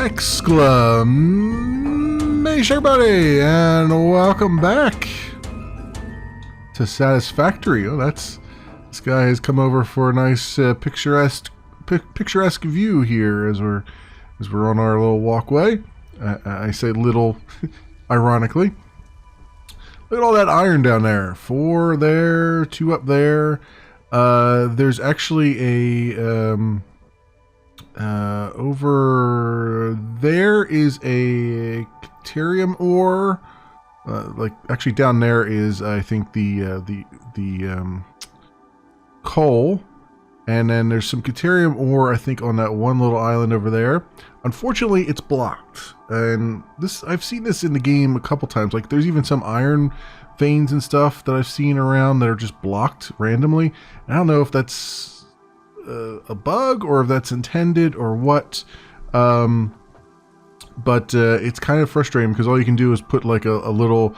Exclamation everybody, and welcome back to Satisfactory. Oh, this guy has come over for a nice picturesque view here as we're on our little walkway. I say little ironically. Look at all that iron down there. 4 there, 2 up there. There's actually a over there is a Caterium ore. Like actually down there is I think the coal, and then there's some Caterium ore I think on that one little island over there. Unfortunately, it's blocked, and I've seen this in the game a couple times. Like there's even some iron veins and stuff that I've seen around that are just blocked randomly. And I don't know if that's a bug or if that's intended or what, but it's kind of frustrating because all you can do is put like a little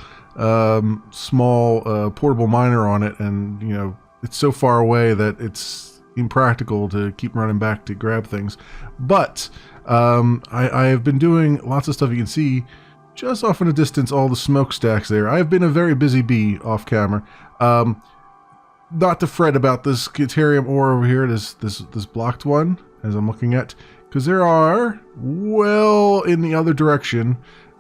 small portable miner on it, and you know it's so far away that it's impractical to keep running back to grab things. But I have been doing lots of stuff. You can see just off in the distance all the smokestacks there. I've been a very busy bee off camera. Not to fret about this Caterium ore over here, this blocked one, as I'm looking at, because there are, well, in the other direction,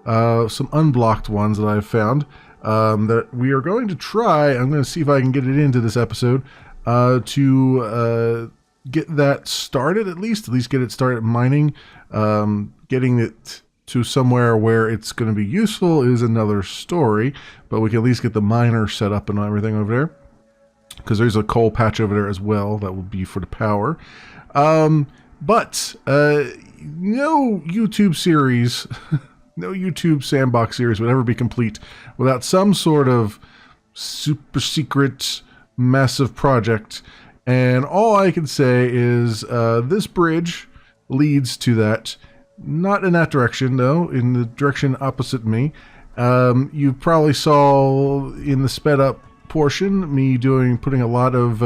some unblocked ones that I've found that we are going to try. I'm going to see if I can get it into this episode to get that started, at least get it started mining. Getting it to somewhere where it's going to be useful is another story, but we can at least get the miner set up and everything over there. Because there's a coal patch over there as well that will be for the power. But no YouTube series, no YouTube sandbox series would ever be complete without some sort of super secret massive project. And all I can say is this bridge leads to that. Not in that direction though, in the direction opposite me. You probably saw in the sped up portion me putting a lot of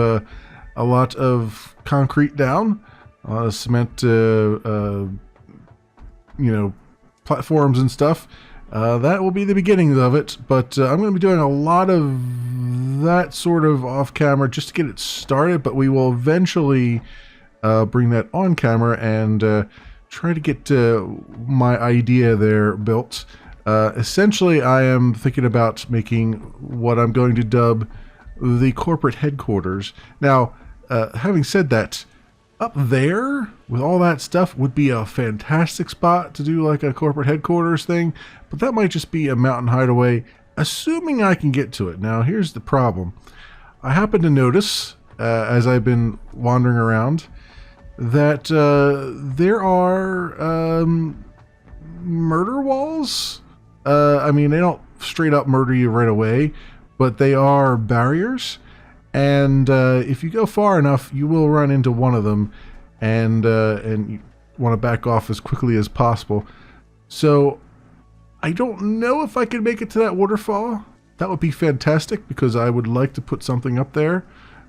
concrete down, cement, platforms and stuff. That will be the beginning of it, but I'm going to be doing a lot of that sort of off camera just to get it started, but we will eventually bring that on camera and try to get my idea there built. Essentially, I am thinking about making what I'm going to dub the corporate headquarters. Now, having said that, up there with all that stuff would be a fantastic spot to do like a corporate headquarters thing, but that might just be a mountain hideaway, assuming I can get to it. Now, here's the problem. I happen to notice, as I've been wandering around, that there are murder walls. I mean, they don't straight up murder you right away, but they are barriers, and if you go far enough, you will run into one of them, and you want to back off as quickly as possible. So I don't know if I can make it to that waterfall. That would be fantastic because I would like to put something up there,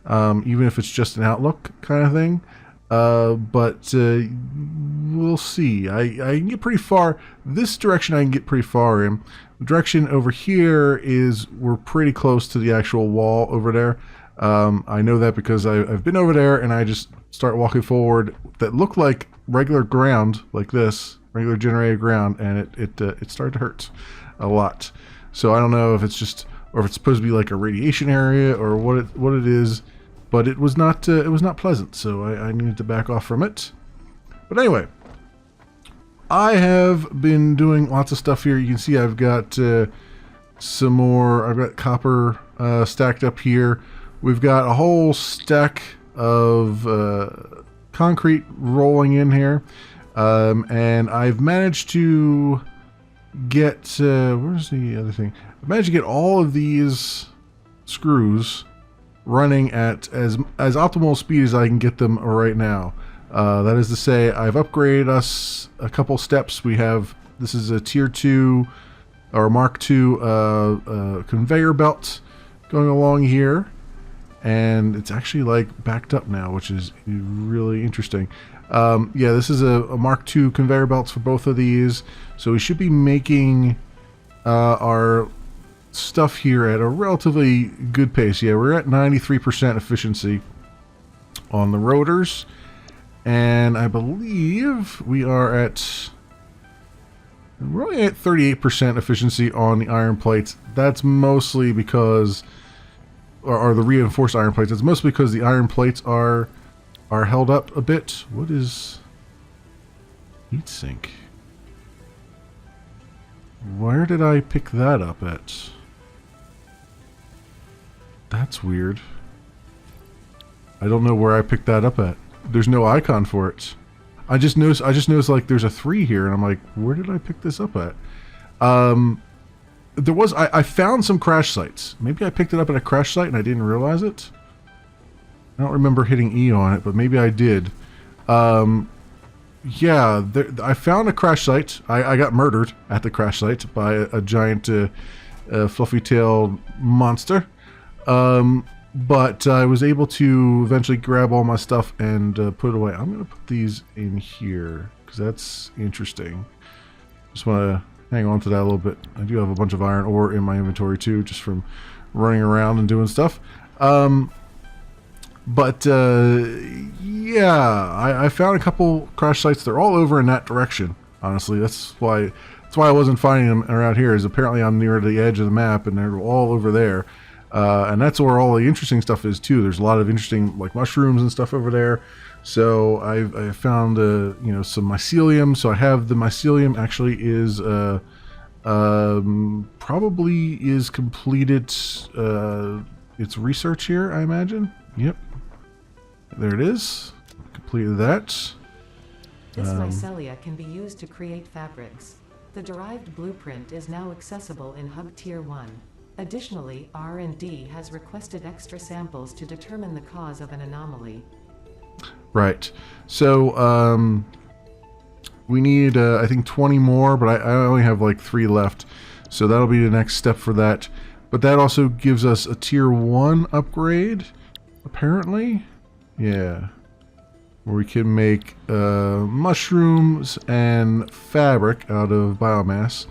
even if it's just an outlook kind of thing. But we'll see. I can get pretty far. This direction I can get pretty far in. The direction over here we're pretty close to the actual wall over there. I know that because I've been over there and I just start walking forward that looked like regular ground, like this, regular generated ground, and it started to hurt a lot. So I don't know if it's supposed to be like a radiation area or what it is. But it was not pleasant, so I needed to back off from it. But anyway, I have been doing lots of stuff here. You can see I've got some more. I've got copper stacked up here. We've got a whole stack of concrete rolling in here, and I've managed to get. Where's the other thing? I've managed to get all of these screws running at as optimal speed as I can get them right now. That is to say, I've upgraded us a couple steps. This is a tier 2 or Mark II conveyor belt going along here, and it's actually like backed up now, which is really interesting. Yeah, this is a Mark II conveyor belts for both of these, so we should be making our stuff here at a relatively good pace. Yeah, we're at 93% efficiency on the rotors, and I believe we're only at 38% efficiency on the iron plates. That's mostly because, or the reinforced iron plates, it's mostly because the iron plates are held up a bit. What is heatsink? Where did I pick that up at? That's weird. I don't know where I picked that up at. There's no icon for it. I just noticed like there's a 3 here, and I'm like, where did I pick this up at? There was, I found some crash sites. Maybe I picked it up at a crash site and I didn't realize it. I don't remember hitting E on it, but maybe I did. Yeah, I found a crash site. I got murdered at the crash site by a giant fluffy-tailed monster. But I was able to eventually grab all my stuff and put it away. I'm going to put these in here because that's interesting. Just want to hang on to that a little bit. I do have a bunch of iron ore in my inventory too, just from running around and doing stuff. Yeah, I found a couple crash sites. They're all over in that direction. Honestly, that's why I wasn't finding them around here. Is apparently I'm near the edge of the map, and they're all over there. And that's where all the interesting stuff is too. There's a lot of interesting like mushrooms and stuff over there. So I found you know, some mycelium. So I have the mycelium actually is probably is completed its research here, I imagine. Yep. There it is. Completed that. This mycelia can be used to create fabrics. The derived blueprint is now accessible in Hub Tier 1. Additionally, R&D has requested extra samples to determine the cause of an anomaly. Right. So, we need, I think 20 more, but I only have like 3 left. So that'll be the next step for that. But that also gives us a Tier 1 upgrade, apparently. Yeah. Where we can make mushrooms and fabric out of biomass.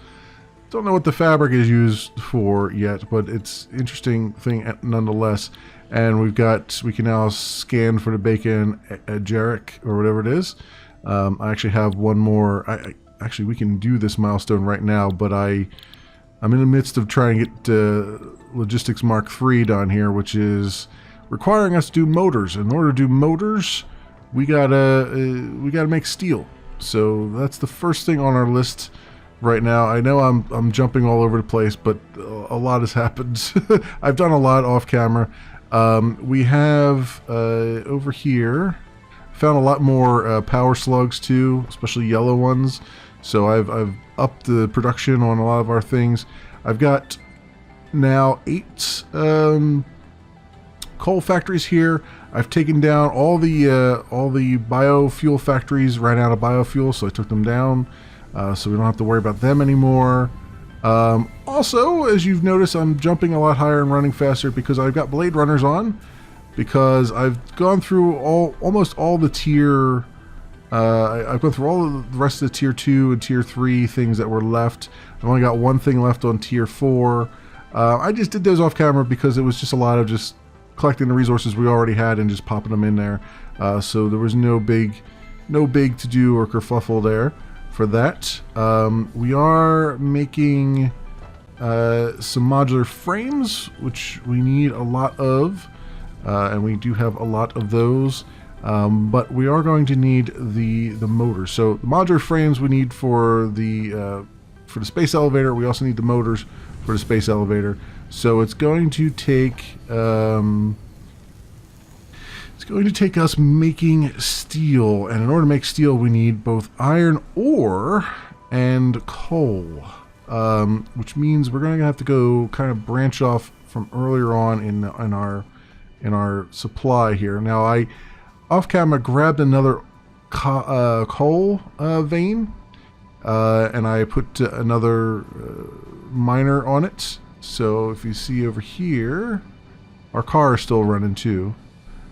Don't know what the fabric is used for yet, but it's an interesting thing nonetheless. And we can now scan for the bacon ageric or whatever it is. I actually have one more. Actually, we can do this milestone right now, but I'm in the midst of trying to get Logistics Mark III done here, which is requiring us to do motors. In order to do motors, we gotta make steel. So that's the first thing on our list right now. I know I'm jumping all over the place, but a lot has happened. I've done a lot off camera. We have over here found a lot more power slugs too, especially yellow ones. So I've upped the production on a lot of our things. I've got now 8 coal factories here. I've taken down all the biofuel factories, ran out of biofuel, so I took them down. So we don't have to worry about them anymore. Also, as you've noticed, I'm jumping a lot higher and running faster because I've got blade runners on. Because I've gone through almost all the tier. I've gone through all of the rest of the tier 2 and tier 3 things that were left. I've only got one thing left on tier 4. I just did those off camera because it was just a lot of just collecting the resources we already had and just popping them in there. So there was no big to do or kerfuffle there for that. We are making some modular frames, which we need a lot of, and we do have a lot of those. But we are going to need the motors. So the modular frames we need for the space elevator. We also need the motors for the space elevator. So it's going to take us making steel, and in order to make steel, we need both iron ore and coal, which means we're going to have to go kind of branch off from earlier on in our supply here. Now I off camera grabbed another coal vein, and I put another miner on it. So if you see over here, our car is still running too.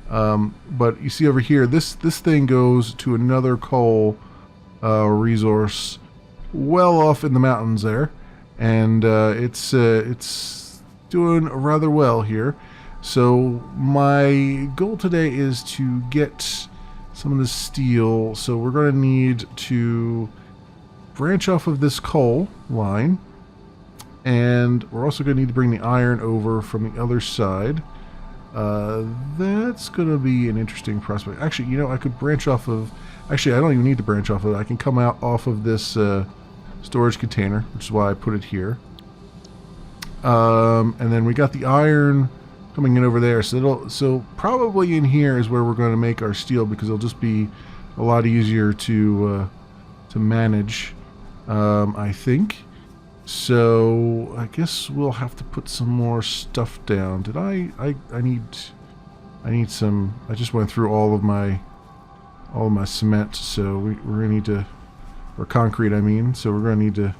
But you see over here, this thing goes to another coal resource well off in the mountains there, and it's doing rather well here. So my goal today is to get some of this steel. So we're going to need to branch off of this coal line, and we're also going to need to bring the iron over from the other side. That's going to be an interesting prospect. Actually, you know, I could branch off of... Actually, I don't even need to branch off of it. I can come out off of this storage container, which is why I put it here. And then we got the iron coming in over there. So probably in here is where we're going to make our steel, because it'll just be a lot easier to manage, I think. So I guess we'll have to put some more stuff down. Did I need some... I just went through all of my cement, so we're gonna need to, or concrete I mean, so we're gonna need to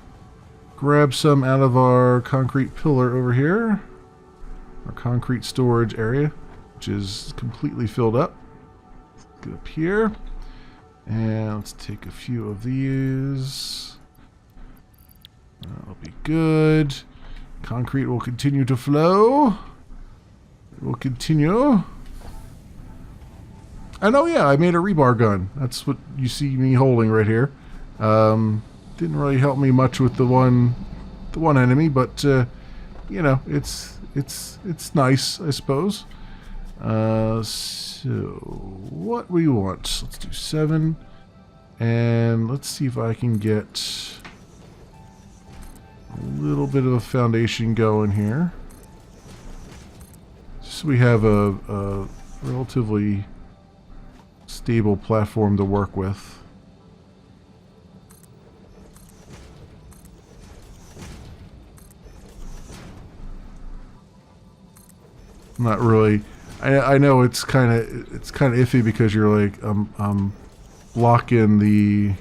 grab some out of our concrete pillar over here, our concrete storage area, which is completely filled up. Let's get up here, and let's take a few of these. That'll be good. Concrete will continue to flow. It will continue. And oh yeah, I made a rebar gun. That's what you see me holding right here. Didn't really help me much with the one enemy, but you know, it's nice, I suppose. So what we want? Let's do 7, and let's see if I can get a little bit of a foundation going here. So we have a relatively stable platform to work with. Not really. I know it's kind of iffy, because you're like I'm blocking the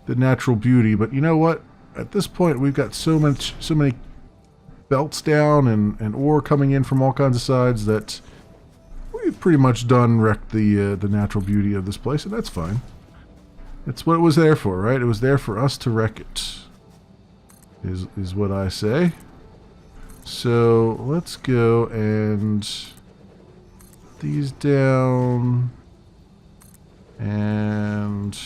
natural beauty, but you know what? At this point, we've got so many belts down and ore coming in from all kinds of sides that we've pretty much wrecked the natural beauty of this place, and that's fine. It's what it was there for, right? It was there for us to wreck it, is what I say. So let's go and put these down and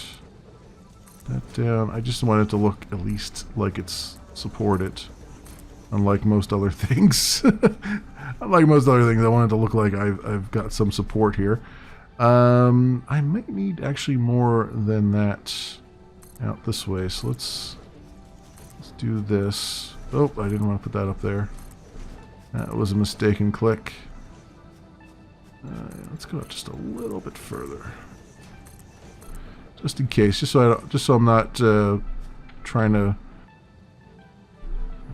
that down. I just want it to look at least like it's supported, unlike most other things. Unlike most other things, I want it to look like I've got some support here. I might need actually more than that out this way, so let's do this. Oh, I didn't want to put that up there. That was a mistaken click. Let's go out just a little bit further, just in case, just so I'm not trying to.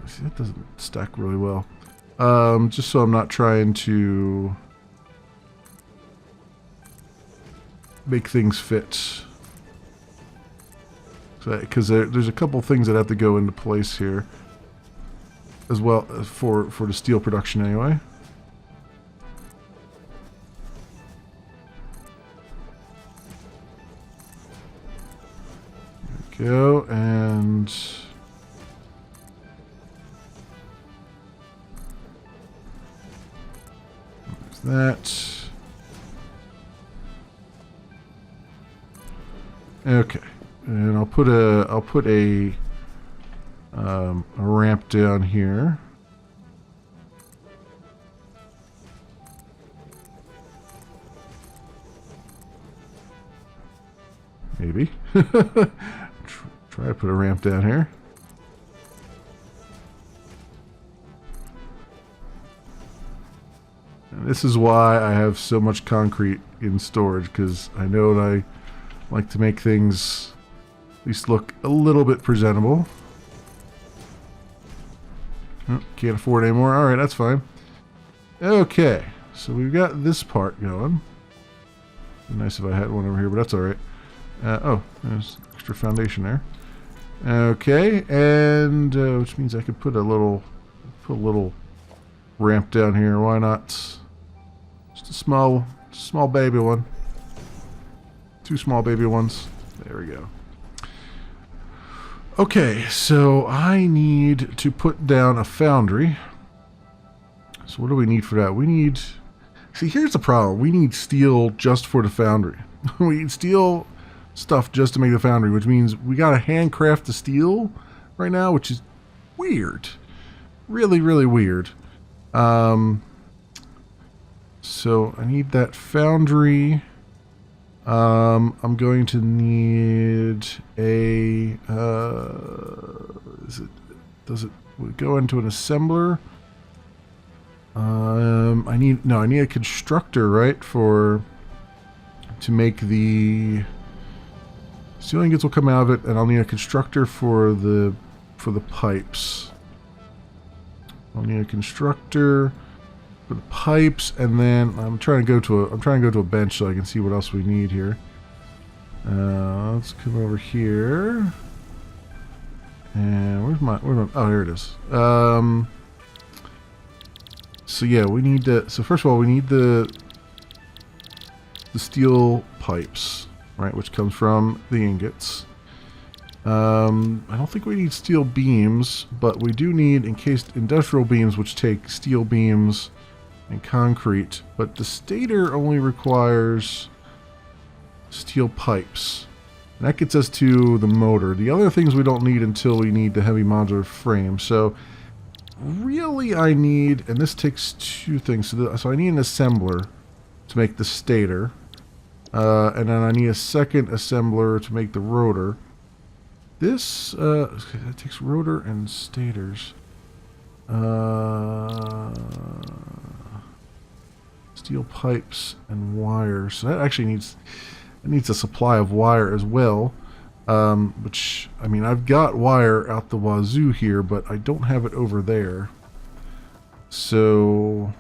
See, that doesn't stack really well. Just so I'm not trying to make things fit, because there's a couple things that have to go into place here as well, for the steel production anyway. There we go, and there's that. Okay, and I'll put a ramp down here. Maybe. Try to put a ramp down here. And this is why I have so much concrete in storage, because I know that I like to make things at least look a little bit presentable. Oh, can't afford any more. Alright, that's fine. Okay, so we've got this part going. It'd be nice if I had one over here, but that's alright. Oh, there's extra foundation there. Okay, and which means I could put a little ramp down here. Why not? Just a small baby one. 2 small baby ones. There we go. Okay, so I need to put down a foundry. So what do we need for that? We need... See, here's the problem. We need steel just for the foundry. We need steel stuff just to make the foundry, which means we gotta handcraft the steel right now, which is weird. Really, really weird. So I need that foundry. I'm going to need a does it go into an assembler? I need a constructor, right, to make the steel ingots will come out of it, and I'll need a constructor for the pipes. I'll need a constructor for the pipes, and then I'm trying to go to a bench so I can see what else we need here. Let's come over here. And where's my oh, here it is. So yeah, we need to, so first of all we need the steel pipes, right, which comes from the ingots. I don't think we need steel beams, but we do need encased industrial beams, which take steel beams and concrete, but the stator only requires steel pipes. And that gets us to the motor. The other things we don't need until we need the heavy modular frame. So really I need, and this takes 2 things, so I need an assembler to make the stator, and then I need a second assembler to make the rotor. This it takes rotor and stators. Steel pipes and wires. So that actually needs a supply of wire as well. Which, I mean, I've got wire out the wazoo here, but I don't have it over there. So,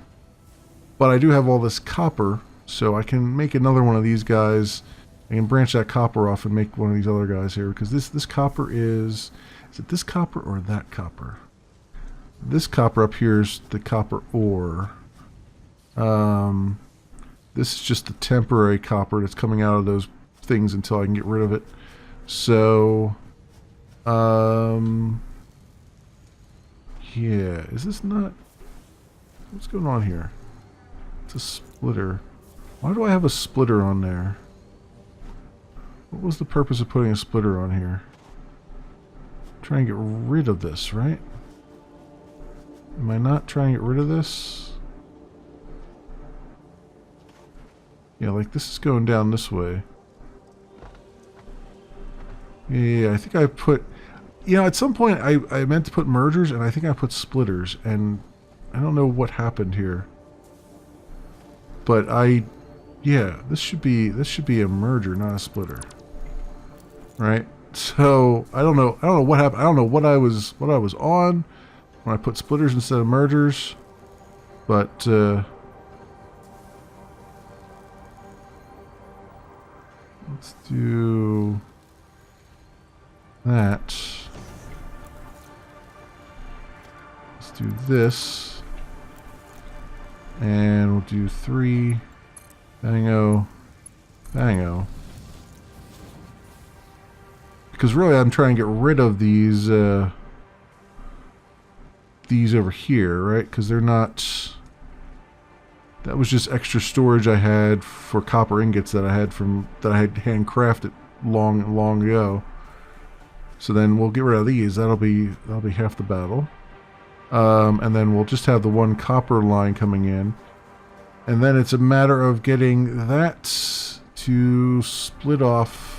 but I do have all this copper, so I can make another one of these guys. I can branch that copper off and make one of these other guys here, because this copper is it this copper or that copper? This copper up here is the copper ore. This is just the temporary copper that's coming out of those things until I can get rid of it. So, yeah, is this not, what's going on here? It's a splitter. Why do I have a splitter on there? What was the purpose of putting a splitter on here? Trying to get rid of this, right? Am I not trying to get rid of this? Yeah, like this is going down this way. Yeah, I think I put... You know, at some point I meant to put mergers, and I think I put splitters, and I don't know what happened here. But yeah, this should be a merger, not a splitter. Right? So, I don't know what happened. I don't know what I was on when I put splitters instead of mergers. But let's do that. Let's do this. And we'll do 3. Bango. Bango. Because really I'm trying to get rid of these over here, right? Because they're not... That was just extra storage I had for copper ingots that I had handcrafted long ago. So then we'll get rid of these. That'll be half the battle. And then we'll just have the one copper line coming in. And then it's a matter of getting that to split off.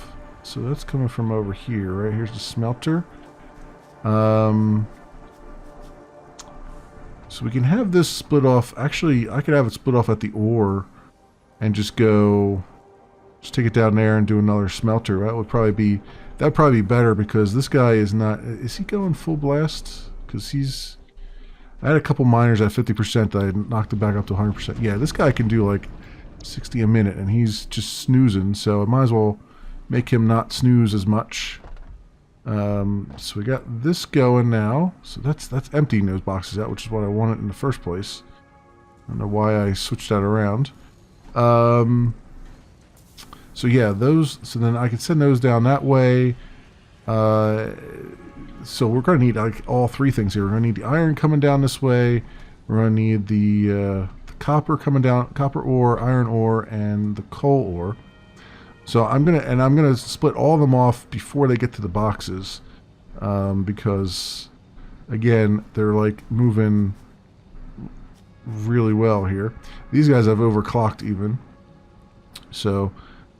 So that's coming from over here, right? Here's the smelter. So we can have this split off. Actually, I could have it split off at the ore and just take it down there and do another smelter. That'd probably be better, because this guy is not... Is he going full blast? Because I had a couple miners at 50% that I knocked it back up to 100%. Yeah, this guy can do like 60 a minute, and he's just snoozing, so I might as well make him not snooze as much. So we got this going now. So that's emptying those boxes out, which is what I wanted in the first place. I don't know why I switched that around. So yeah, those. So then I can send those down that way. So we're going to need like all three things here. We're going to need the iron coming down this way. We're going to need the copper coming down, copper ore, iron ore, and the coal ore. So I'm gonna split all of them off before they get to the boxes, because again they're like moving really well here. These guys have overclocked even. So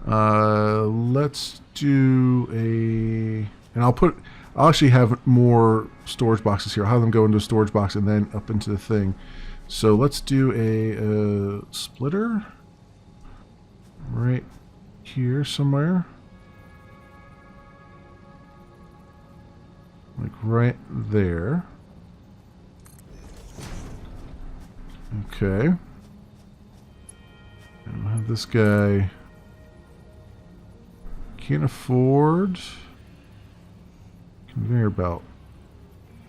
let's do and I'll actually have more storage boxes here. I'll have them go into a storage box and then up into the thing. So let's do a splitter right here somewhere. Like right there. Okay. And I'll have this guy. Can't afford conveyor belt.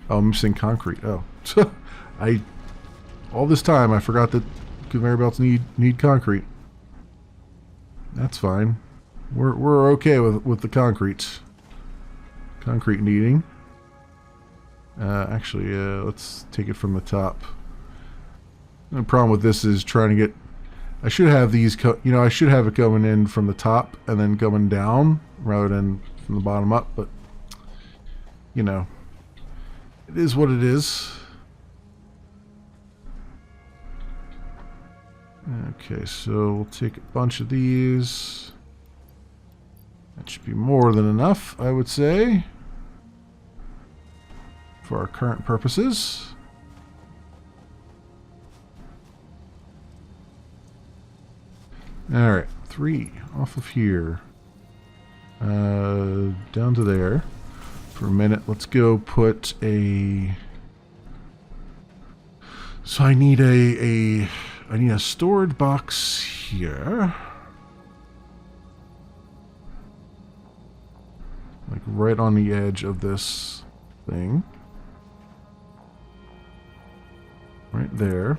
Oh, I'm missing concrete. Oh. All this time I forgot that conveyor belts need concrete. That's fine. We're okay with the concrete needing. Actually, let's take it from the top. The problem with this is trying to get. I should have these. I should have it going in from the top and then going down rather than from the bottom up. But it is what it is. Okay, so we'll take a bunch of these. That should be more than enough, I would say, for our current purposes. Alright, 3 off of here. Down to there. For a minute, let's go put a... So I need a storage box here. Like right on the edge of this thing. Right there.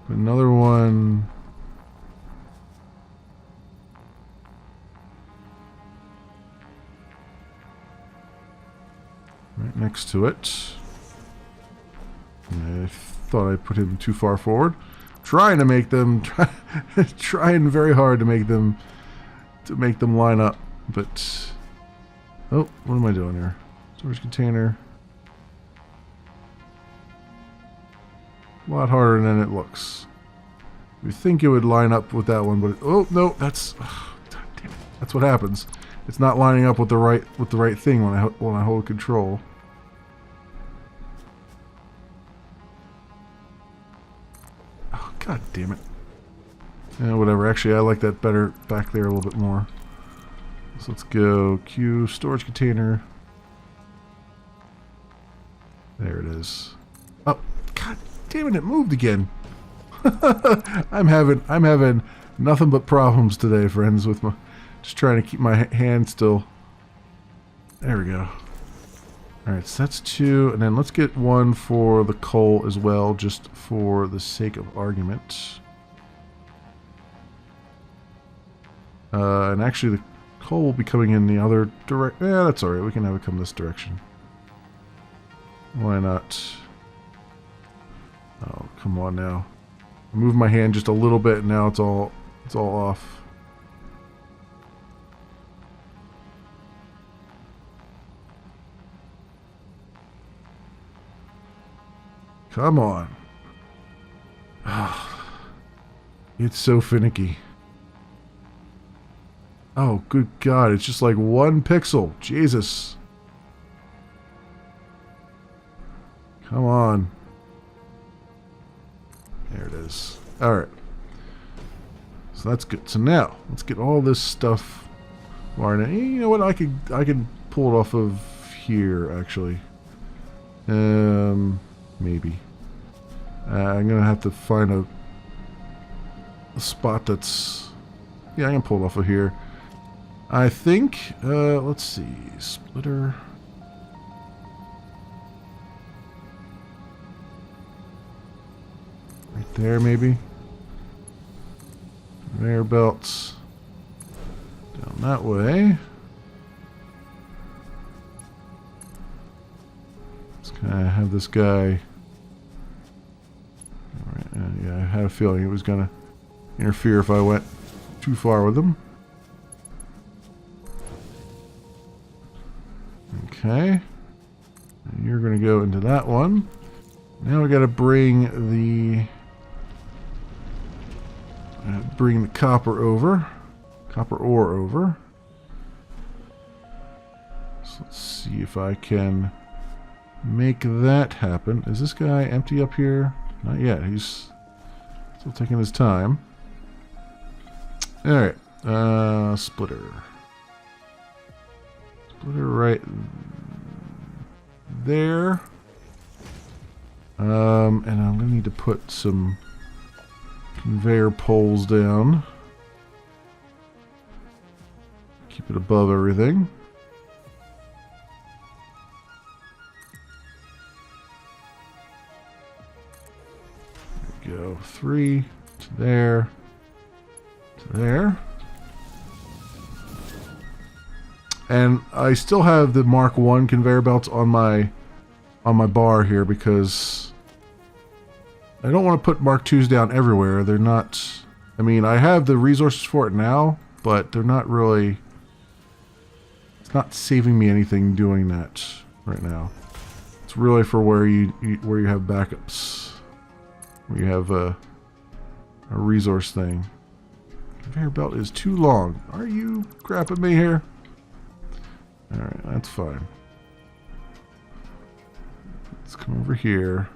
Another one. Right next to it. I thought I put him too far forward. Trying to make them trying very hard to make them line up, but oh, what am I doing here? Storage container. A lot harder than it looks. You think it would line up with that one, but oh no, that's damn it. That's what happens. It's not lining up with the right thing when I hold control. God damn it. Yeah, whatever. Actually, I like that better back there a little bit more. So let's go Q storage container. There it is. Oh, God damn it! It moved again. I'm having nothing but problems today, friends. With just trying to keep my hand still. There we go. All right, so that's 2, and then let's get 1 for the coal as well, just for the sake of argument. And actually, the coal will be coming in the other direction. Yeah, that's all right. We can have it come this direction. Why not? Oh, come on now. I moved my hand just a little bit, and now it's all off. Come on. It's so finicky. Oh, good God. It's just like 1 pixel. Jesus. Come on. There it is. Alright. So that's good. So now, let's get all this stuff wired in. You know what? I could pull it off of here, actually. Maybe. I'm gonna have to find a spot that's... Yeah, I can pull it off of here. I think, let's see, splitter. Right there maybe. Conveyor belts. Down that way. Let's kind of have this guy. Alright, yeah, I had a feeling it was going to interfere if I went too far with him. Okay. And you're going to go into that one. Now we got to bring the copper over. Copper ore over. So let's see if I can make that happen. Is this guy empty up here? Not yet. He's still taking his time. Alright. Splitter. Splitter right there. And I'm going to need to put some conveyor poles down. Keep it above everything. There we go. 3 to there. To there. And I still have the Mark 1 conveyor belts on my bar here because I don't want to put Mark 2s down everywhere. They're not... I mean, I have the resources for it now, but they're not really... It's not saving me anything doing that right now. It's really for where you have backups. Where you have a resource thing. Conveyor belt is too long. Are you crapping me here? Alright, that's fine. Let's come over here.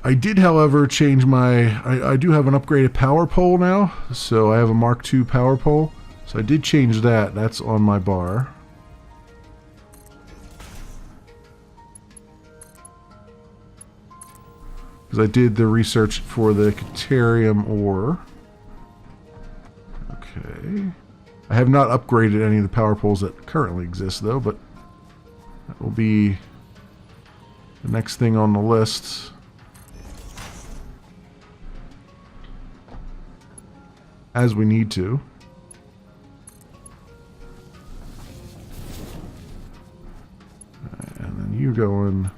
I did, however, change my... I do have an upgraded power pole now. So I have a Mark II power pole. So I did change that. That's on my bar. Because I did the research for the Caterium ore. Okay. I have not upgraded any of the power poles that currently exist, though, but that will be the next thing on the list. As we need to. And then you go in.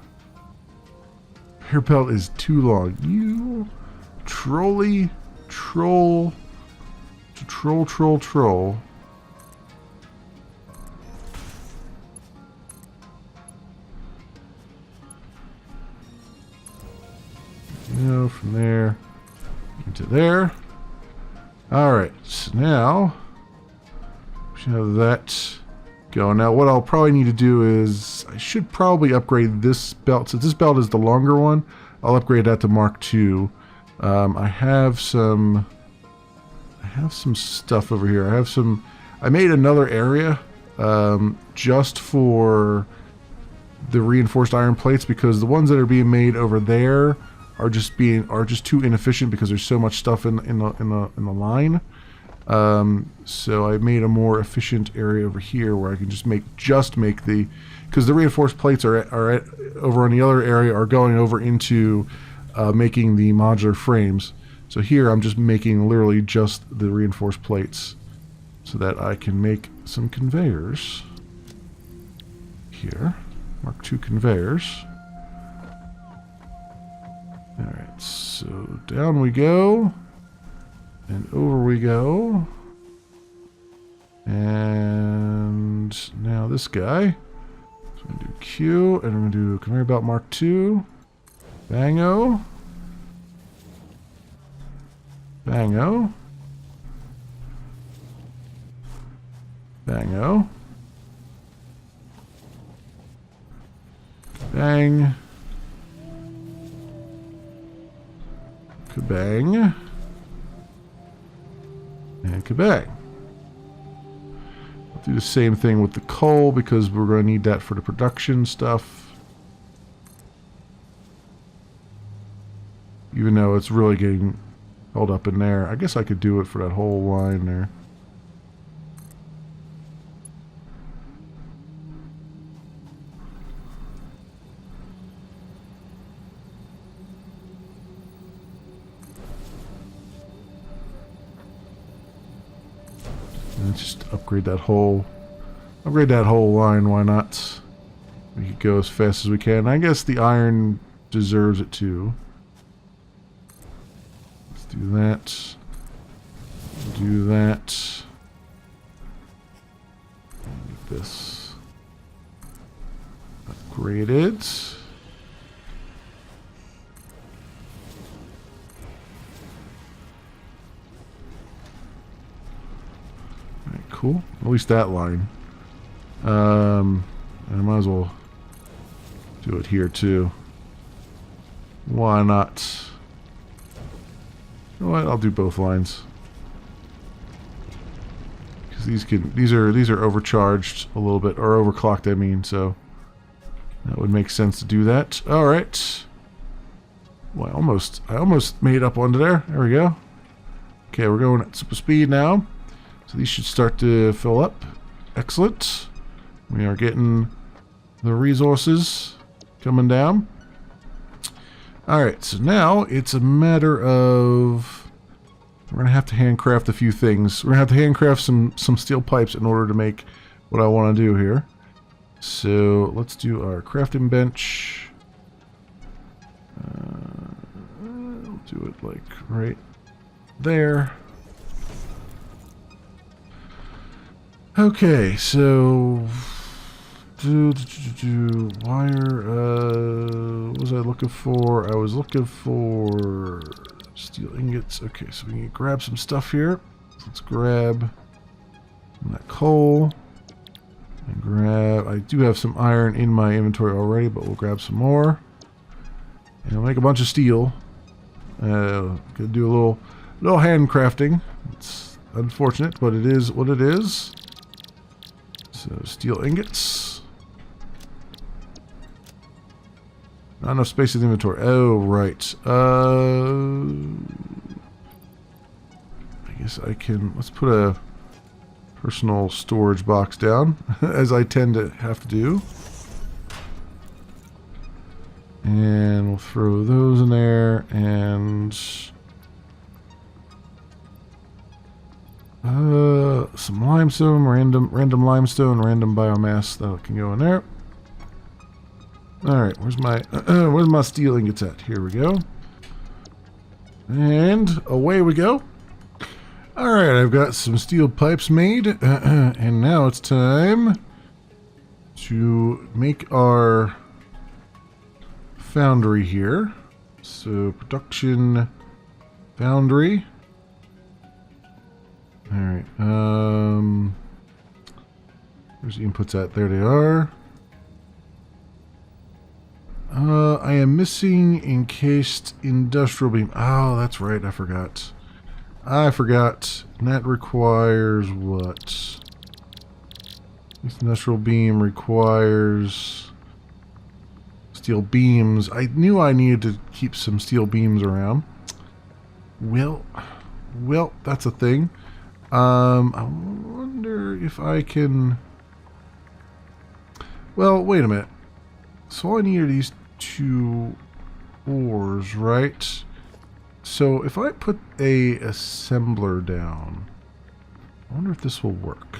Your belt is too long. You troll. You know, from there into there. Alright, so now we should have that going. Now what I'll probably need to do is I should probably upgrade this belt. Since this belt is the longer one, I'll upgrade that to Mark II. I have some stuff over here. I made another area just for the reinforced iron plates because the ones that are being made over there are just too inefficient because there's so much stuff in the line. So I made a more efficient area over here where I can just make the, because the reinforced plates are over on the other area are going over into making the modular frames. So here I'm just making literally just the reinforced plates so that I can make some conveyors here. Mark II conveyors. Alright, so down we go. And over we go. And now this guy. So we're going to do Q, and we're going to do conveyor belt Mark II. Bango. Bango. Bango. Bang. Kabang. And kabang. I'll do the same thing with the coal because we're going to need that for the production stuff. Even though it's really getting held up in there. I guess I could do it for that whole line there. just upgrade that whole line. Why not? We could go as fast as we can. I guess the iron deserves it too. Let's do that. Do that. Get this upgraded. Alright, cool. At least that line. I might as well do it here too. Why not? You know what? I'll do both lines. Because these are overcharged a little bit, or overclocked I mean, so that would make sense to do that. Alright. Well, I almost made up onto there. There we go. Okay, we're going at super speed now. So these should start to fill up. Excellent. We are getting the resources coming down. Alright, so now it's a matter of... We're going to have to handcraft a few things. We're going to have to handcraft some steel pipes in order to make what I want to do here. So let's do our crafting bench. I'll do it like right there. Okay, so wire. What was I looking for? I was looking for steel ingots. Okay, so we can grab some stuff here. Let's grab that coal and grab. I do have some iron in my inventory already, but we'll grab some more and I'll make a bunch of steel. Gonna do a little handcrafting. It's unfortunate, but it is what it is. So steel ingots. Not enough space in the inventory. Oh, right. I guess I can... Let's put a personal storage box down, as I tend to have to do. And we'll throw those in there, and... some limestone, random limestone, random biomass that can go in there. All right, where's my steel ingots at? Here we go, and away we go. All right, I've got some steel pipes made, and now it's time to make our foundry here. So production foundry. Alright, where's the inputs at? There they are. I am missing encased industrial beam. Oh, that's right, I forgot. And that requires what? This industrial beam requires steel beams. I knew I needed to keep some steel beams around. Well, that's a thing. I wonder if I can... Well, wait a minute. So all I need are these two ores, right? So if I put a assembler down, I wonder if this will work.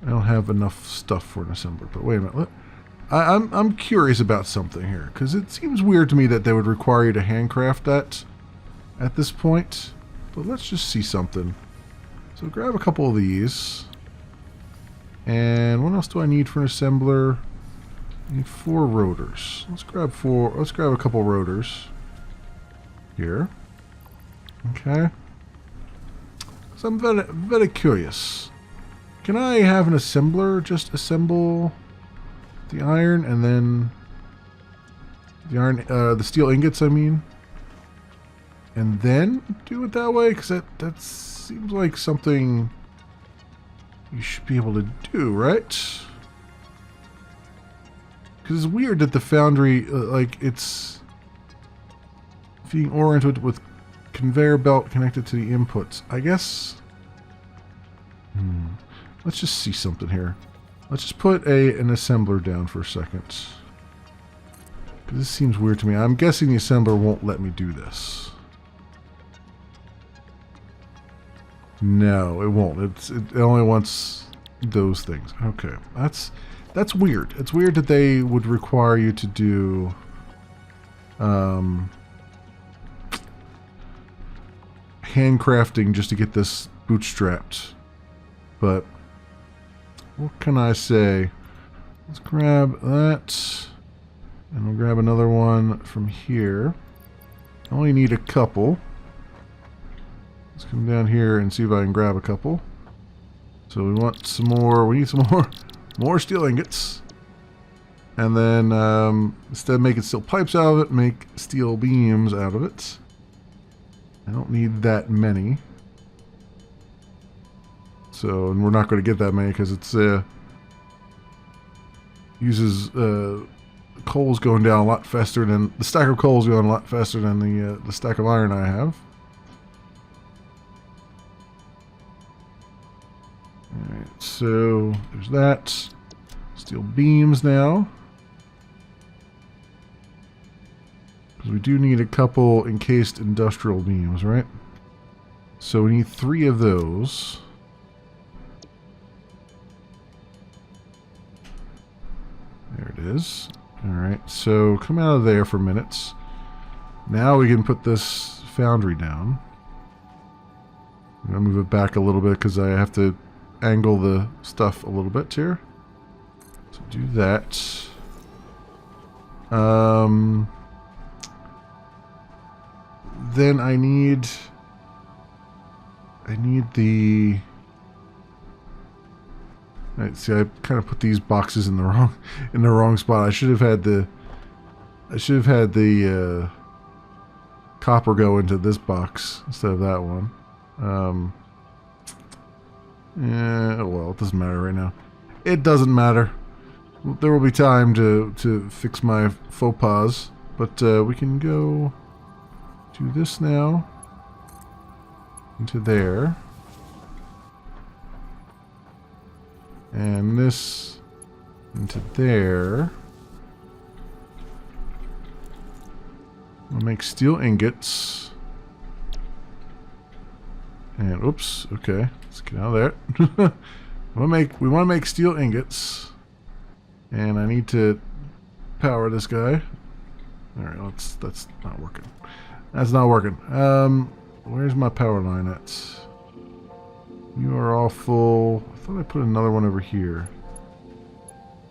I don't have enough stuff for an assembler, but wait a minute. I'm curious about something here, because it seems weird to me that they would require you to handcraft that at this point. But let's just see something. So grab a couple of these. And what else do I need for an assembler? I need 4 rotors. Let's grab a couple rotors. Here. Okay. So I'm very, very curious. Can I have an assembler just assemble the iron and then the steel ingots, I mean? And then do it that way? Because that seems like something you should be able to do, right? Because it's weird that the foundry, it's being oriented with conveyor belt connected to the inputs. I guess... Let's just see something here. Let's just put an assembler down for a second. Because this seems weird to me. I'm guessing the assembler won't let me do this. No, it won't. It only wants those things. Okay, that's weird. It's weird that they would require you to do handcrafting just to get this bootstrapped. But what can I say? Let's grab that, and we'll grab another one from here. I only need a couple. Let's come down here and see if I can grab a couple. So we want some more. We need some more steel ingots, and then instead of making steel pipes out of it, make steel beams out of it. I don't need that many. So, and we're not going to get that many because it's uses coal's going down a lot faster than the stack of coal's going a lot faster than the stack of iron I have. All right, so there's that. Steel beams now, because we do need a couple encased industrial beams, right? So we need 3 of those. There it is. Alright, so come out of there for minutes. Now we can put this foundry down. I'm going to move it back a little bit because I have to angle the stuff a little bit here. So do that. Then I need the... Right, see, I kind of put these boxes in the wrong spot. I should have had the copper go into this box instead of that one. Yeah, well, it doesn't matter right now. It doesn't matter. There will be time to fix my faux pas, but we can go do this now into there. And this into there. We'll make steel ingots. And oops, okay, let's get out of there. we want to make steel ingots. And I need to power this guy. Alright, that's not working. That's not working. Where's my power line at? You are all full. I thought I put another one over here.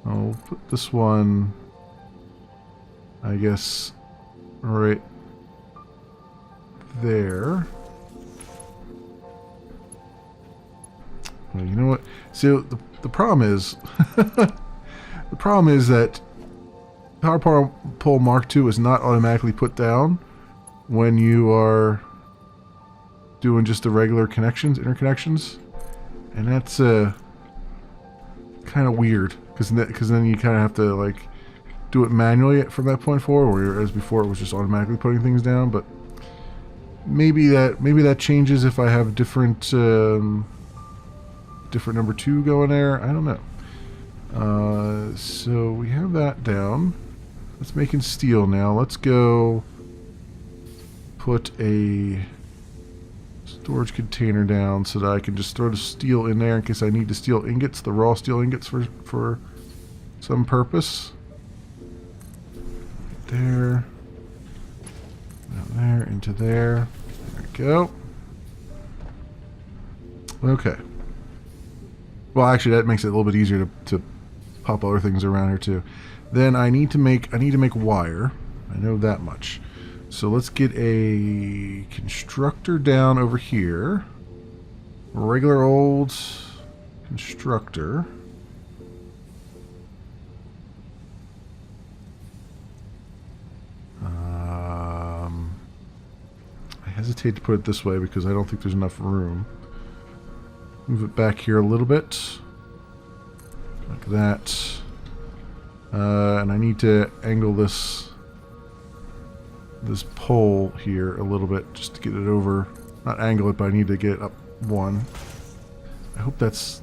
I'll put this one, I guess, right there. Well, you know what? See, the problem is, the problem is that power pole Mark II is not automatically put down when you are doing just the regular connections, interconnections, and that's kind of weird because then you kind of have to like do it manually from that point forward, whereas before it was just automatically putting things down. But maybe that changes if I have different number 2 going there. I don't know. So we have that down. Let's making steel now. Let's go put a storage container down so that I can just throw the steel in there in case I need the steel ingots, the raw steel ingots for some purpose. There. Down there, into there. There we go. Okay. Well, actually, that makes it a little bit easier to pop other things around here too. Then I need to make wire. I know that much. So let's get a constructor down over here. Regular old constructor. I hesitate to put it this way because I don't think there's enough room. Move it back here a little bit. Like that. And I need to angle this pole here a little bit just to get it over. Not angle it, but I need to get it up 1. I hope that's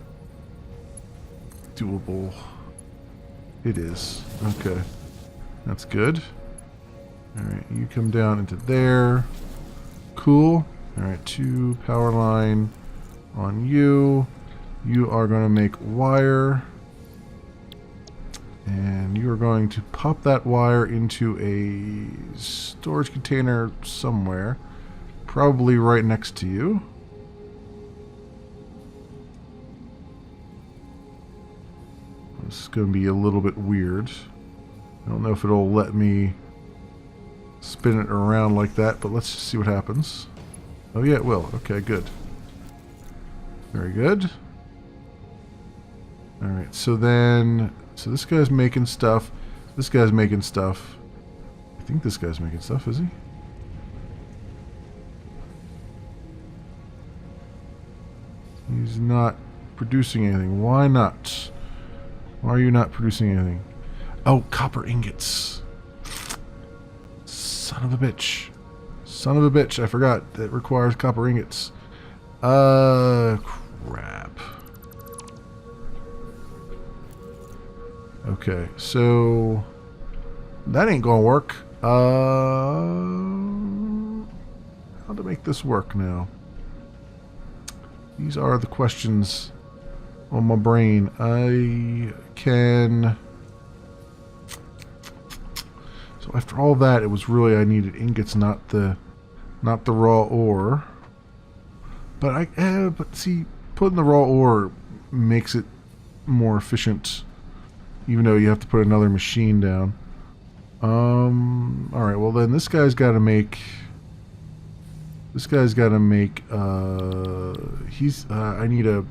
doable. It is. Okay. That's good. Alright, you come down into there. Cool. Alright, 2 power line on you. You are going to make wire. And you are going to pop that wire into a storage container somewhere. Probably right next to you. This is going to be a little bit weird. I don't know if it'll let me spin it around like that, but let's just see what happens. Oh yeah, it will. Okay, good. Very good. Alright, so then... So this guy's making stuff. This guy's making stuff. I think this guy's making stuff, is he? He's not producing anything. Why not? Why are you not producing anything? Oh, copper ingots. Son of a bitch. Son of a bitch. I forgot. It requires copper ingots. Crap. Okay, so that ain't gonna work. How to make this work now? These are the questions on my brain. I can... So after all that, it was really I needed ingots, not the raw ore. But but see, putting the raw ore makes it more efficient. Even though you have to put another machine down. Alright, well then this guy's gotta make... This guy's gotta make, I need a...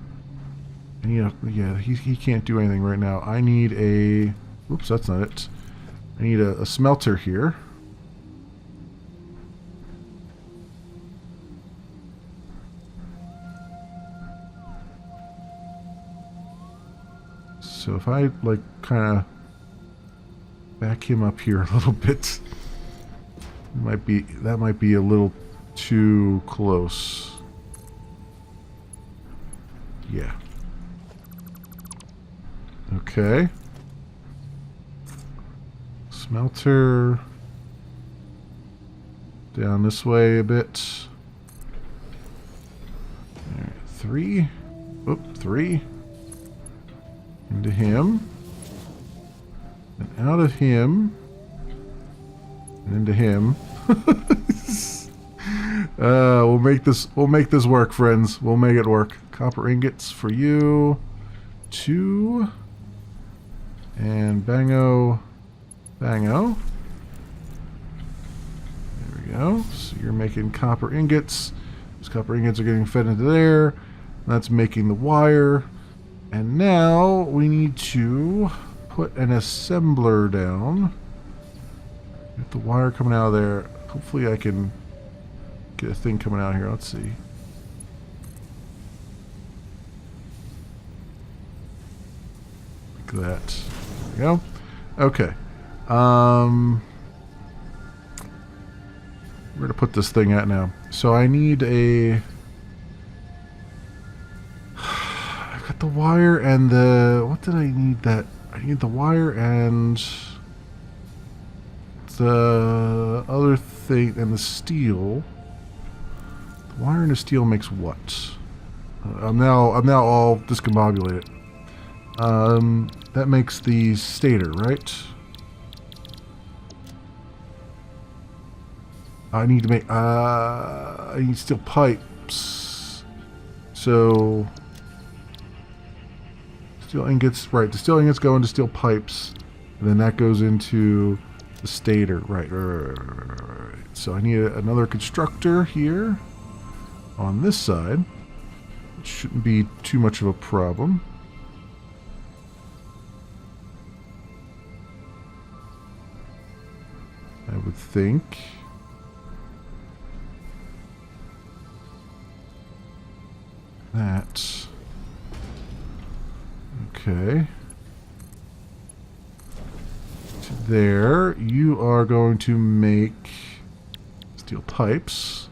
Yeah, he can't do anything right now. I need a... Oops, that's not it. I need a smelter here. So if I, like, kind of back him up here a little bit, that might be a little too close. Yeah. Okay. Smelter down this way a bit. All right, 3. Oop, 3. Into him. And out of him. And into him. We'll make this work, friends. We'll make it work. Copper ingots for you. 2. And bango. Bango. There we go. So you're making copper ingots. Those copper ingots are getting fed into there. That's making the wire. And now we need to put an assembler down. Get the wire coming out of there. Hopefully I can get a thing coming out here. Let's see. Like that. There we go. Okay. Where to put this thing at now? So I need a... Got the wire and the... What did I need that? I need the wire and the other thing and the steel. The wire and the steel makes what? I'm now all discombobulated. That makes the stator, right? I need to make I need steel pipes. So steel ingots, right, the steel ingots go into steel pipes, and then that goes into the stator, right. So I need another constructor here on this side. It shouldn't be too much of a problem. I would think. That. Okay. To there. You are going to make steel pipes.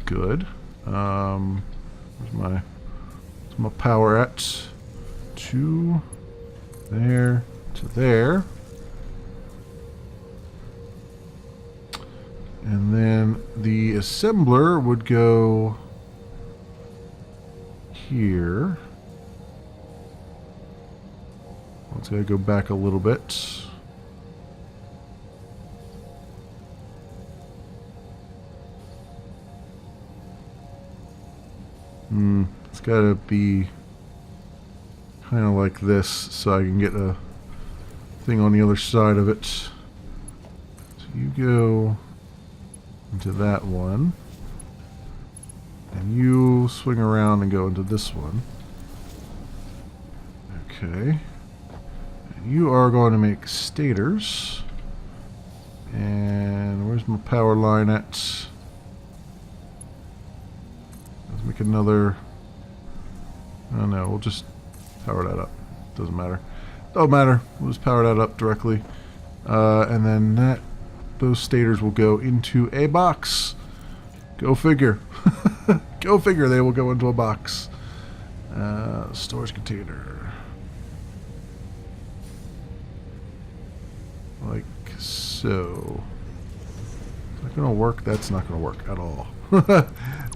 Good. Where's my power at? 2 there to there. And then the assembler would go here. Let's gotta go back a little bit. It's gotta be kind of like this so I can get a thing on the other side of it. So you go into that one, and you swing around and go into this one. Okay. And you are going to make stators. And where's my power line at? Let's make another. Oh no, we'll just power that up. Doesn't matter. Don't matter. We'll just power that up directly. And then those stators will go into a box. Go figure. Go figure, they will go into a box. Storage container. Like so. Is that going to work? That's not going to work at all.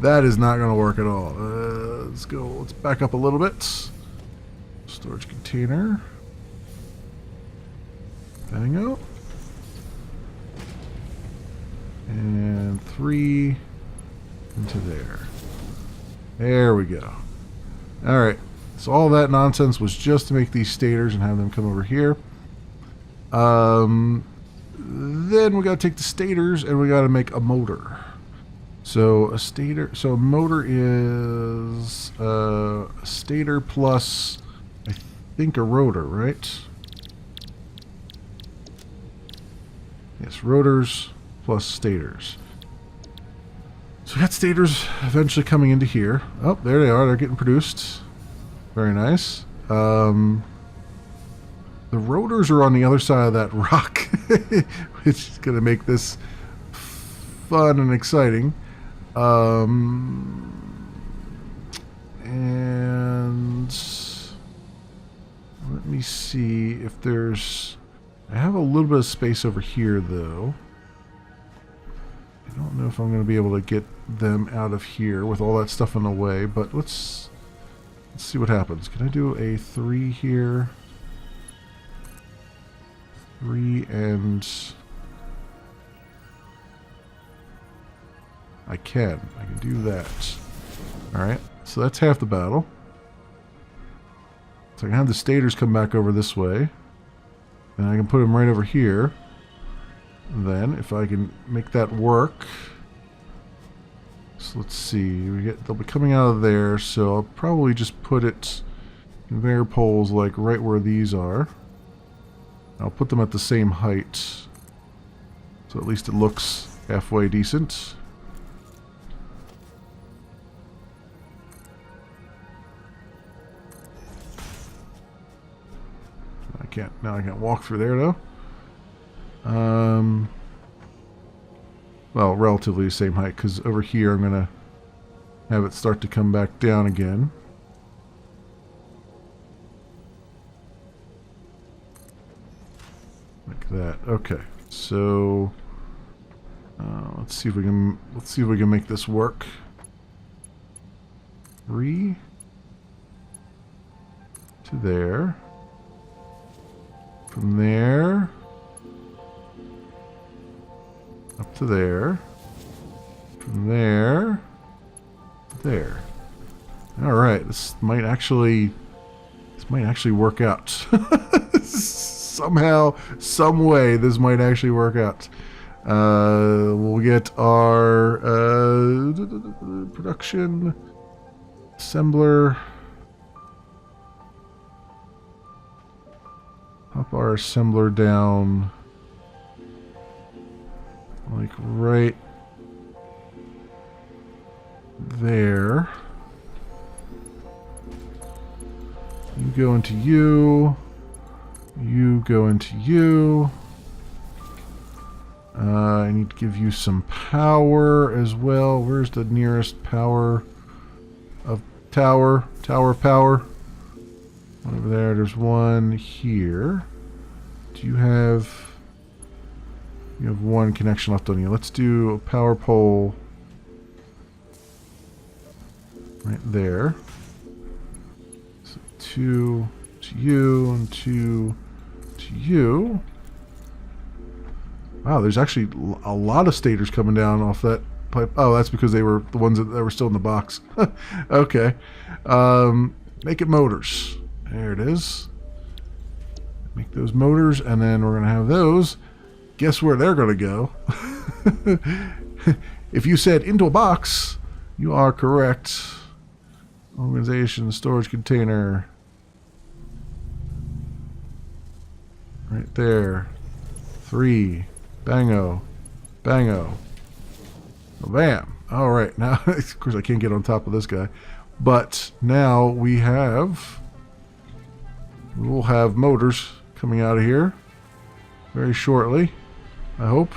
That is not going to work at all. Let's go. Let's back up a little bit. Storage container. Bingo. And 3 into there. There we go. Alright. So all that nonsense was just to make these stators and have them come over here. Then we got to take the stators and we got to make a motor. So a motor is a stator plus, I think, a rotor, right? Yes, rotors plus stators. So we got stators eventually coming into here. Oh, there they are. They're getting produced. Very nice. The rotors are on the other side of that rock, which is going to make this fun and exciting. And let me see if there's... I have a little bit of space over here, though. I don't know if I'm going to be able to get them out of here with all that stuff in the way, but let's see what happens. Can I do a 3 here? 3 and... I can do that. Alright, so that's half the battle. So I can have the stators come back over this way. And I can put them right over here. And then, if I can make that work... So let's see, they'll be coming out of there, so I'll probably just put it conveyor poles like right where these are. I'll put them at the same height. So at least it looks halfway decent. Now I can't walk through there though. Well, relatively the same height, because over here I'm gonna have it start to come back down again. Like that. Okay. So let's see if we can make this work. 3 to there. From there up to there. From there to there. All right, this might actually work out. Somehow, some way, this might actually work out. We'll get our production assembler. Pop our assembler down like right there. You go into you. You go into you. I need to give you some power as well. Where's the nearest power of tower? Tower power. Over there, there's one here. Do you have... You have one connection left on you. Let's do a power pole right there. 2 to you, and 2 to you. Wow, there's actually a lot of stators coming down off that pipe. Oh, that's because they were the ones that were still in the box. Okay. Make it motors. There it is. Make those motors, and then we're going to have those. Guess where they're going to go? If you said into a box, you are correct. Organization, storage container. Right there. 3. Bango. Bango. Bam. Alright, now, of course I can't get on top of this guy. But now we will have motors coming out of here very shortly, I hope.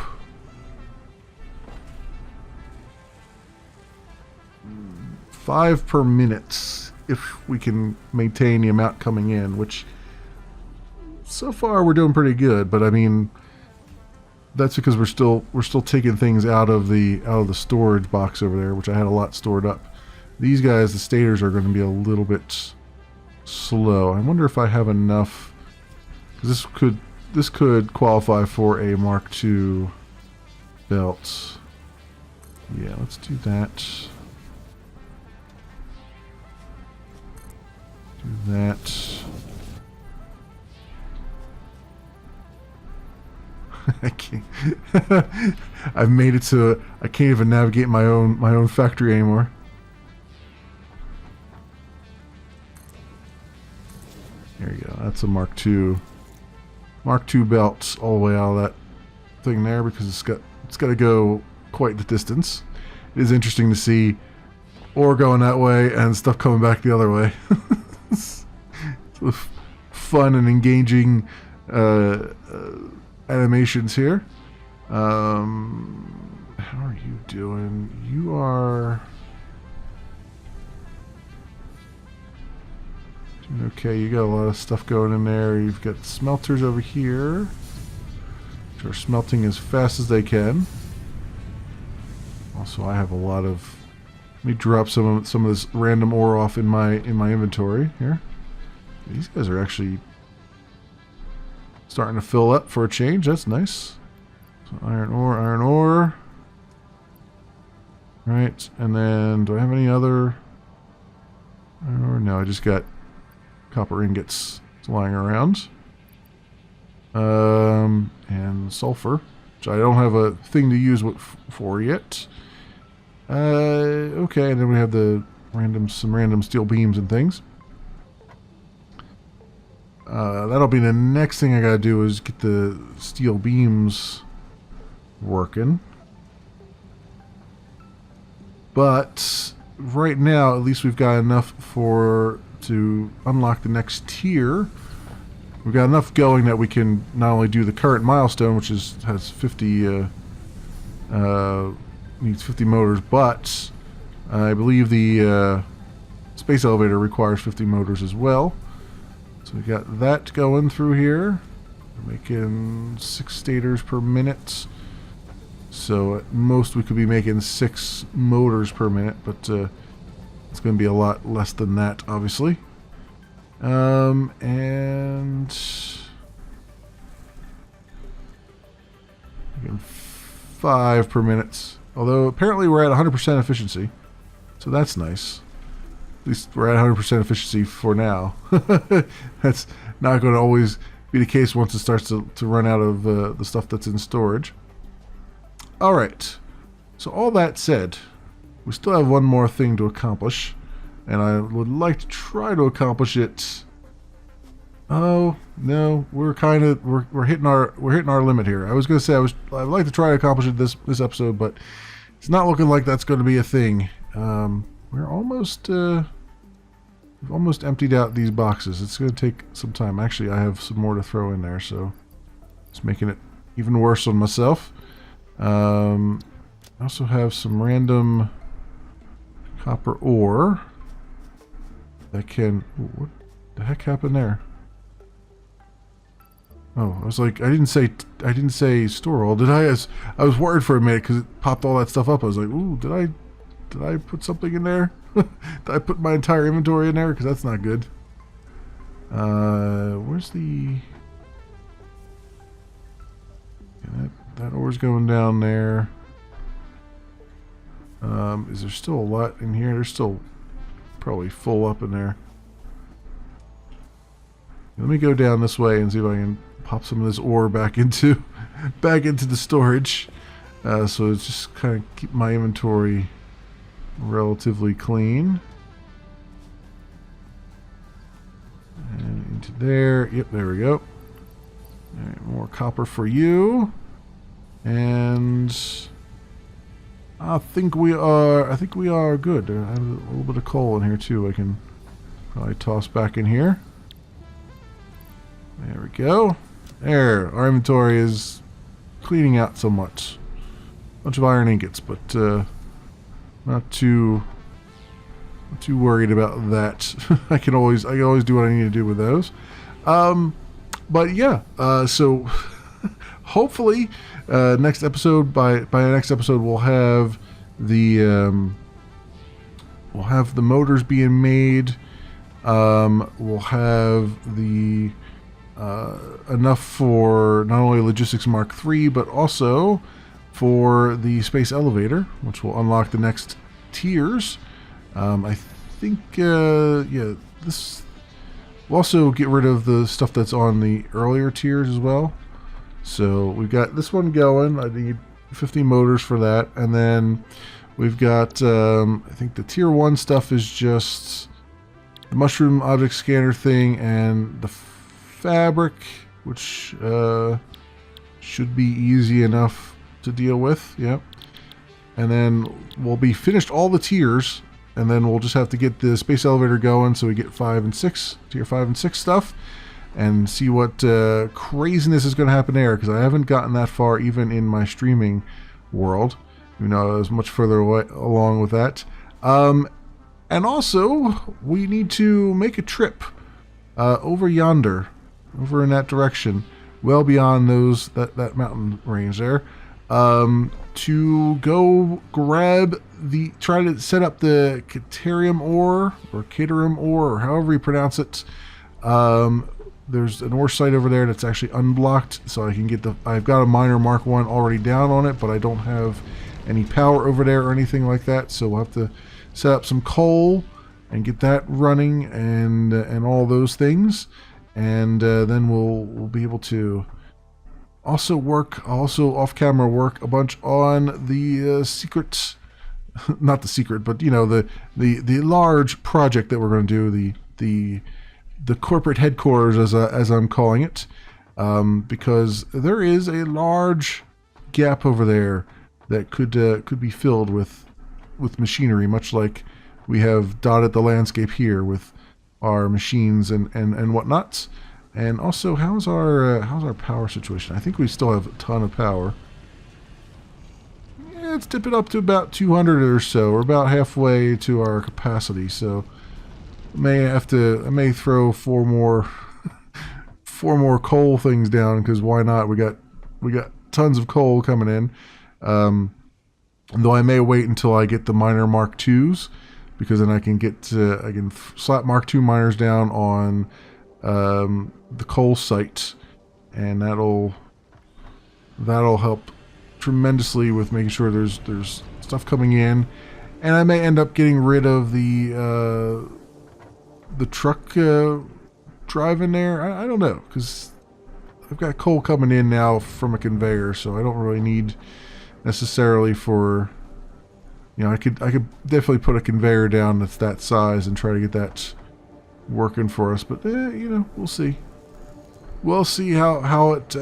Five per minute, if we can maintain the amount coming in, which so far we're doing pretty good, but I mean that's because we're still taking things out of the storage box over there, which I had a lot stored up. These guys, the stators, are going to be a little bit slow. I wonder if I have enough, because this could qualify for a Mark II belt. Yeah, let's do that. Do that. I can't. I've made it so I can't even navigate my own factory anymore. There you go. That's a Mark II belt all the way out of that thing there, because it's got to go quite the distance. It is interesting to see ore going that way and stuff coming back the other way. It's fun and engaging animations here. How are you doing? You are doing okay. You got a lot of stuff going in there. You've got smelters over here, which are smelting as fast as they can. Also, I have a lot of. Let me drop some of this random ore off in my inventory here. These guys are actually starting to fill up for a change. That's nice. So iron ore. Right, and then do I have any other iron ore? No, I just got copper ingots lying around. And sulfur, which I don't have a thing to use for yet. Okay, and then we have some random steel beams and things. That'll be the next thing I gotta do, is get the steel beams working. But right now, at least we've got enough to unlock the next tier. We've got enough going that we can not only do the current milestone, which has 50 needs 50 motors, but I believe the space elevator requires 50 motors as well. So we got that going through here. We're making 6 stators per minute. So at most we could be making 6 motors per minute, but it's going to be a lot less than that, obviously. And making 5 per minute. Although apparently we're at 100% efficiency, so that's nice. At least we're at 100% efficiency for now. That's not going to always be the case once it starts to run out of the stuff that's in storage. Alright, so all that said, we still have one more thing to accomplish, and I would like to try to accomplish it. Oh no, we're hitting our limit here. I was going to say I'd like to try to accomplish it this episode, but it's not looking like that's going to be a thing. We're almost we've almost emptied out these boxes. It's going to take some time. Actually, I have some more to throw in there, so it's making it even worse on myself. I also have some random copper ore that can. What the heck happened there? Oh, I was like, I didn't say store all, did I? I was worried for a minute because it popped all that stuff up. I was like, ooh, did I put something in there? Did I put my entire inventory in there? Because that's not good. Where's the... That ore's going down there. Is there still a lot in here? There's still probably full up in there. Let me go down this way and see if I can pop some of this ore back into the storage. So it's just kind of keep my inventory relatively clean. And into there. Yep, there we go. All right, more copper for you. And I think we are good. I have a little bit of coal in here too. I can probably toss back in here. There we go. There, our inventory is cleaning out somewhat. Bunch of iron ingots, but not too worried about that. I can always do what I need to do with those. But yeah, so hopefully next episode by next episode we'll have the motors being made. We'll have the enough for not only Logistics Mark III, but also for the space elevator, which will unlock the next tiers. I think, yeah, this will also get rid of the stuff that's on the earlier tiers as well. So we've got this one going. I need 50 motors for that. And then we've got, I think the tier 1 stuff is just the mushroom object scanner thing and the fabric, which should be easy enough to deal with. Yep. And then we'll be finished all the tiers, and then we'll just have to get the space elevator going so we get 5 and 6, tier 5 and 6 stuff, and see what craziness is going to happen there, because I haven't gotten that far even in my streaming world. You know, I was much further along with that. And also, we need to make a trip over yonder, over in that direction, well beyond that mountain range there, to go grab try to set up the Caterium ore, or Caterium ore, or however you pronounce it. There's an ore site over there that's actually unblocked, so I can get I've got a miner Mark 1 already down on it, but I don't have any power over there or anything like that, so we'll have to set up some coal and get that running and all those things, and then we'll be able to also off camera work a bunch on the secret, not the secret, but you know, the large project that we're going to do, the corporate headquarters, as I'm calling it, because there is a large gap over there that could be filled with machinery, much like we have dotted the landscape here with our machines and whatnots. And also, how's our power situation? I think we still have a ton of power. Yeah, let's dip it up to about 200 or so. We're about halfway to our capacity, so I may throw four more coal things down, because why not? We got tons of coal coming in. Though I may wait until I get the miner Mark IIs, because then I can slap Mark II miners down on the coal site, and that'll help tremendously with making sure there's stuff coming in. And I may end up getting rid of the truck drive in there. I don't know, because I've got coal coming in now from a conveyor, so I don't really need necessarily for, you know, I could definitely put a conveyor down that's that size and try to get that working for us, but you know, we'll see. We'll see how it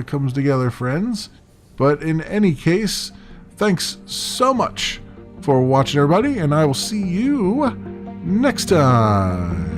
comes together, friends. But in any case, thanks so much for watching, everybody, and I will see you next time.